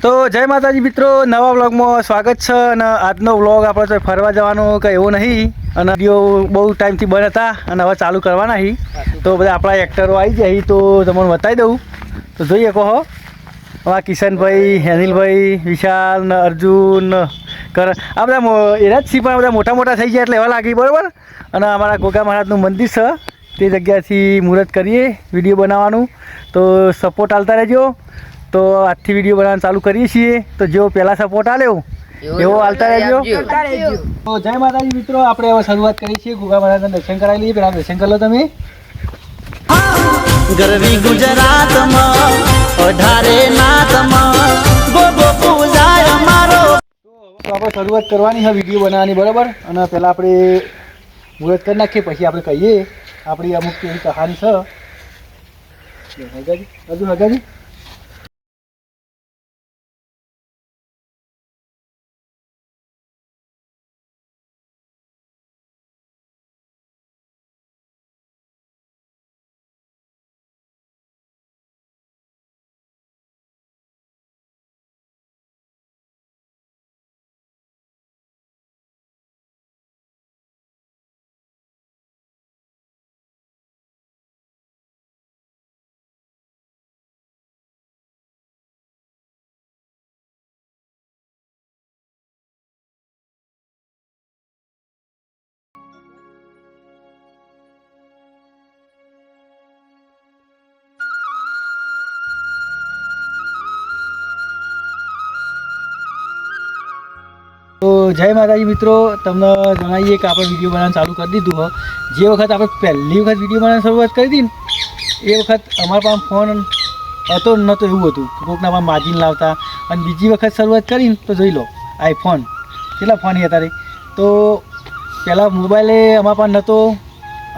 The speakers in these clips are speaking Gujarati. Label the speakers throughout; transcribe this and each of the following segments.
Speaker 1: તો જય માતાજી મિત્રો, નવા વ્લોગમાં સ્વાગત છે. અને આજનો વ્લોગ આપણે તો ફરવા જવાનો કંઈ એવો નહીં, અને વિડીયો બહુ ટાઈમથી બંધ હતા અને હવે ચાલુ કરવાના હી. તો બધા આપણા એક્ટરો આવી જાય તો તમને બતાવી દઉં. તો જોઈએ કહો, આ કિશનભાઈ, હેનિલભાઈ, વિશાલ ને અર્જુન કર આ બધા એના જ સી પણ બધા મોટા મોટા થઈ ગયા એટલે એવા લાગી બરાબર. અને અમારા ગોગા મહારાજનું મંદિર છે તે જગ્યાથી મુહૂર્ત કરીએ વિડીયો બનાવવાનું. તો સપોર્ટ આલતા રહેજો. તો આજથી વિડીયો બનાવવાનું ચાલુ કરીએ છીએ. તો જેવો પહેલાં સપોર્ટ આલ્યો એવો આલતા રહેજો. તો જય માતાજી મિત્રો, આપણે હવે શરૂઆત કરીએ છીએ. ગોગા મહારાજના દર્શન કરાવી લઈએ. પહેલાં દર્શન કરી લો તમે.
Speaker 2: ગરવી ગુજરાતમાં અઢારે નાતમાં ગોગો પૂજાય અમારો.
Speaker 1: તો આપણે શરૂઆત કરવાની છે વિડીયો બનાવવાની બરાબર. અને પહેલાં આપણે મુહૂર્ત કરી નાખીએ, પછી આપણે કહીએ આપણી અમુક એવી કહાની છે. હગાજી હજુ હગાજી તો જય માતાજી મિત્રો, તમને જણાવીએ કે આપણે વિડીયો બનાવવાનું ચાલુ કરી દીધું હોય. જે વખત આપણે પહેલી વખત વિડીયો બનાવવાની શરૂઆત કરી હતી ને એ વખત અમારા પાસે ફોન હતો નહોતો, એવું હતું કોઈકના પાસે માજીને લાવતા. અને બીજી વખત શરૂઆત કરીને તો જોઈ લો આઈફોન કેટલા ફોન હતા રે. તો પહેલાં મોબાઈલે અમારા પાસે નહોતો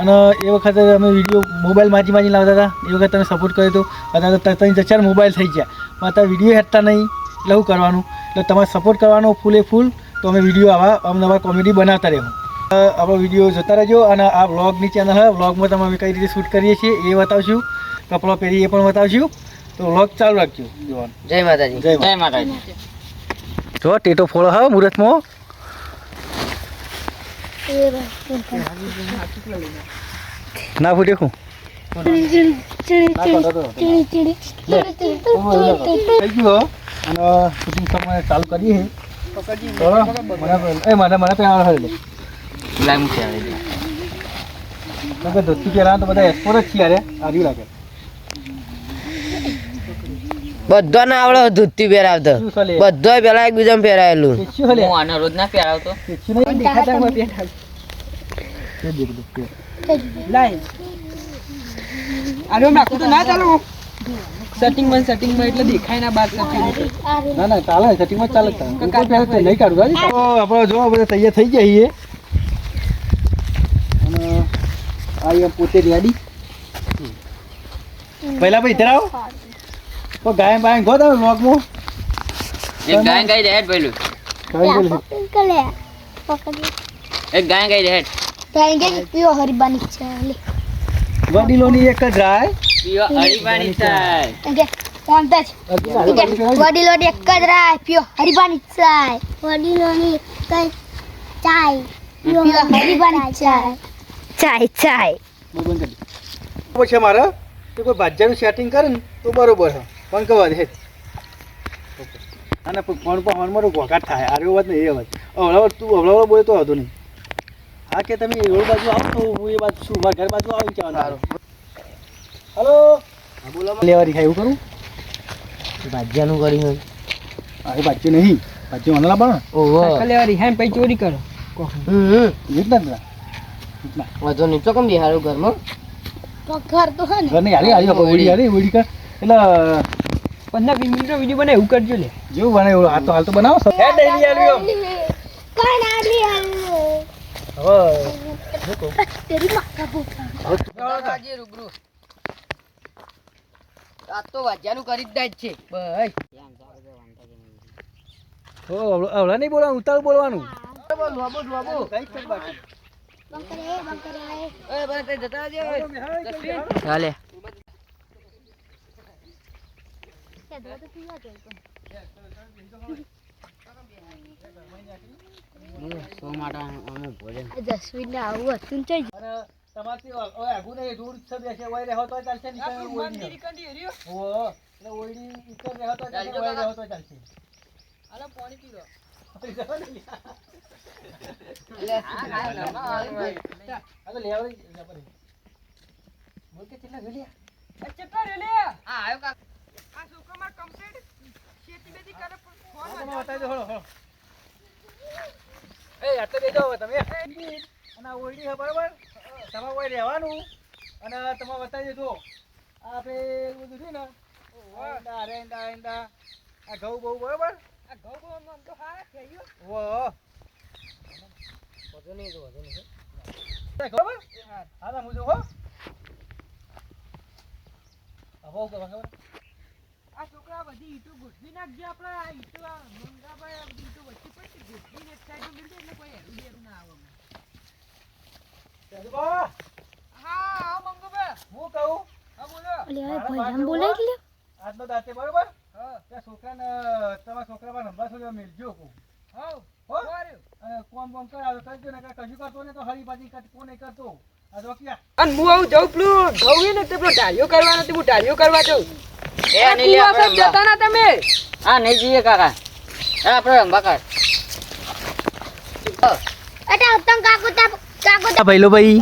Speaker 1: અને એ વખતે અમે વિડીયો મોબાઈલ માજી લાવતા હતા. એ વખત તમે સપોર્ટ કર્યો હતો. અત્યારે તો 3-4 મોબાઈલ થઈ ગયા પણ અત્યારે વિડીયો હેઠતા નહીં એટલે શું કરવાનું. એટલે તમારે સપોર્ટ કરવાનો ફૂલે ફૂલ. તો અમે વિડીયો આવા અમનવા કોમેડી બનાવતા રહેવું. આપણો વિડીયો જોતા રહેજો. અને આ વ્લોગની ચેનલ છે, વ્લોગમાં તમે અમે કઈ રીતે શૂટ કરીએ છીએ એ બતાવશું, કપડો પહેરી એ પણ બતાવશું. તો વ્લોગ ચાલુ રાખજો જોવાનું.
Speaker 2: જય માતાજી.
Speaker 1: જય માતાજી. જો ટેટો ફોડો હા મુહૂર્તમાં. ના ફૂટે હું થઈ ગયું. અને શૂટિંગ સમય ચાલુ કરીએ. મને પહેલા ધોતી પહેલા તો બધા એક્સપોર્ટ જ છીએ. અરે આવ્યું લાગે
Speaker 2: બધાને આવડે ધોતી પહેરાવતો. બધા પેલા એકબીજા પહેરાયેલું. રોજ ના પહેરાવતો.
Speaker 3: સેટિંગમાં એટલે દેખાય ના બાદ
Speaker 1: ના ચાલે સેટિંગમાં ચાલે નહીં કાઢું. તો આપણે જો બધા તૈયાર થઈ જઈએ. અને આ પોતે રેડી. પહેલા ભાઈ ઇધર આવો. તો ગાય બાય ગો તમે વ્લોગમાં
Speaker 2: એક ગાય ગાઈ દે હેડ પેલું. એક ગાય ગાઈ દે હેડ.
Speaker 4: ગાય પીઓ હરીબાની છે.
Speaker 1: વડીલોની એક જ રાય
Speaker 2: પીઓ હરીબાની ચાય.
Speaker 4: વડીલોની એક જ રાય પીઓ હરીબાની ચાય. વડીલોની એક જ ચાય પીઓ હરીબાની ચાય. ચાય ચાય
Speaker 1: પછી મારે તો કોઈ ભાજ્યાનું સેટિંગ કરે ને તો બરોબર છે. પણ કહેવા દે અને ફોન પર ફોન મારો ઘોઘાટ થાય. આ વાત નહીં એ વાત. હવડાવડ તું હવડાવડ બોલે તો હતો નહીં. હા કે તમે એ બાજુ આવો તો હું એ બાજુ છું, મારા ઘર બાજુ આવીને કહેવાનું. હલો બોલો લેવારી ખાય એવું કરું.
Speaker 2: ભાજ્યાનું કર્યું.
Speaker 1: હા એ ભાજ્ય નહીં, ભાજ્ય મને લાવવાનો.
Speaker 2: ઓહો
Speaker 3: લેવારી હે પછી ચોરી કરો.
Speaker 1: રીતના
Speaker 2: વધુ નીચો કેમ બિહારું ઘરમાં.
Speaker 4: ઘર તો હે ને
Speaker 1: ઘર નહીં હારી ઓળી કર. એટલે
Speaker 3: 15-20 મિનિટનો વિડીયો બનાવ એવું કરજો લે.
Speaker 1: જેવું બને એવું હાલ તો બનાવો.
Speaker 4: કોણ આલી હવે તેરી માતા બોકા
Speaker 2: આજે રૂબરૂ આ તો વાજ્યાનું કરી જ દે છે ભાઈ.
Speaker 1: હવડા નહીં બોલવાનું, ઉતાર બોલવાનું.
Speaker 2: ચાલે
Speaker 4: જસવીર ને આવું હતું ને
Speaker 1: અને તમારથી ઓય આગુ નહીં દૂર છે બેસે ઓય રહો તો ચાલશે ને
Speaker 3: આપણું મંદિર કંડી હર્યો
Speaker 1: ઓ એટલે ઓયડી ઈકર રહો તો ચાલશે ઓય રહો તો ચાલશે
Speaker 3: આલો પાણી પી લો
Speaker 1: આ તો લેવડી બોલ કે કેટલા વેલિયા
Speaker 3: ચેતા રે લે
Speaker 2: આવ્યો કાકા
Speaker 3: આ છોકરામાં કમ્પ્લીટ ખેતી બેતી કરે પણ ફોન
Speaker 1: તમે બતાવી દો હળો એ યાર તો બેજો હવે તમે અને આ ઓયડી છે બરાબર તમારે ઓય રહેવાનું અને તમે બતાવી દેજો આ આપણે બધું છે ને એંડા એંડા એંડા આ ઘઉં બહુ બરાબર
Speaker 3: આ ઘઉં બહુ આમ તો હારા થયો
Speaker 1: ઓ વધુ નહીં બરાબર હા ના મુજો હો હવે ખબર
Speaker 3: આ છોકરા બધી ઈટો ગોઠવી નાખજે આપણે આ ઈટો આ મંગાભાઈ આ બધી ઈટો વચ્ચે પડી ગોઠવીને એક સાઈડ મિલ એટલે કોઈ હેરું બેરું ના આવે
Speaker 1: રાજુબા
Speaker 3: હા હા મંગાભાઈ
Speaker 1: હું કહું
Speaker 3: હા બોલો
Speaker 4: અલે આ ભાઈ બોલાઈ ગયો
Speaker 1: આજનો દાંતે બરાબર
Speaker 3: હા
Speaker 1: ત્યાં છોકરાને તમારા છોકરામાં નંબર સુધી મેળજો કહું
Speaker 3: હા
Speaker 1: હો
Speaker 3: સારું
Speaker 1: અને કોમ કરાવે કરજો ને કશું કરતો ને તો હરીબાજી કોણ નહીં કરતો આ જો ક્યાં
Speaker 3: અને હું આવું જઉં પેલું ઘઉં ને તે પેલો ઢાળીઓ કરવાનો તે હું ઢાળીઓ કરવા જઉં
Speaker 2: એ નહીં લે આપણે રમવા.
Speaker 3: જતા ના તમે
Speaker 2: હા નહીં જઈએ કાકા એ આપણે રમવા કર
Speaker 4: અટા ઉત્તમ કાકો
Speaker 1: આ ભાઈલો ભાઈ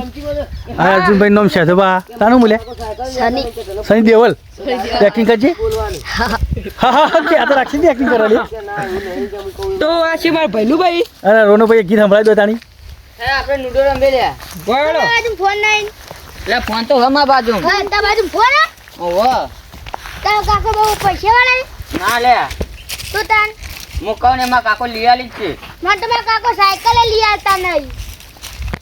Speaker 1: આ અર્જુનભાઈ નામ છે બા તાનું બોલે સની દેવલ એક્ટિંગ કરજે હા હા કે આ તો રાખી દે એક્ટિંગ કરવાની
Speaker 3: તો આ છે મારા ભૈલુભાઈ
Speaker 1: અરે રોનોભાઈ એક ગીત સંભળાવી દો તાણી
Speaker 2: એ આપણે લૂડો રમે લે
Speaker 3: બોલો
Speaker 4: બાજુ ફોન નહીં
Speaker 2: એટલે ફોન તો હમા બાજુ
Speaker 4: હા તા બાજુ ફોન હે
Speaker 2: ઓહો
Speaker 4: તારો કાકો બહુ પૈસા વાળા
Speaker 2: ના લે
Speaker 4: તું તાન
Speaker 2: હું કહું ને એમાં કાકો લઈ આલી જ છે
Speaker 4: મને તમારા કાકો સાયકલ લઈ આવતા નહીં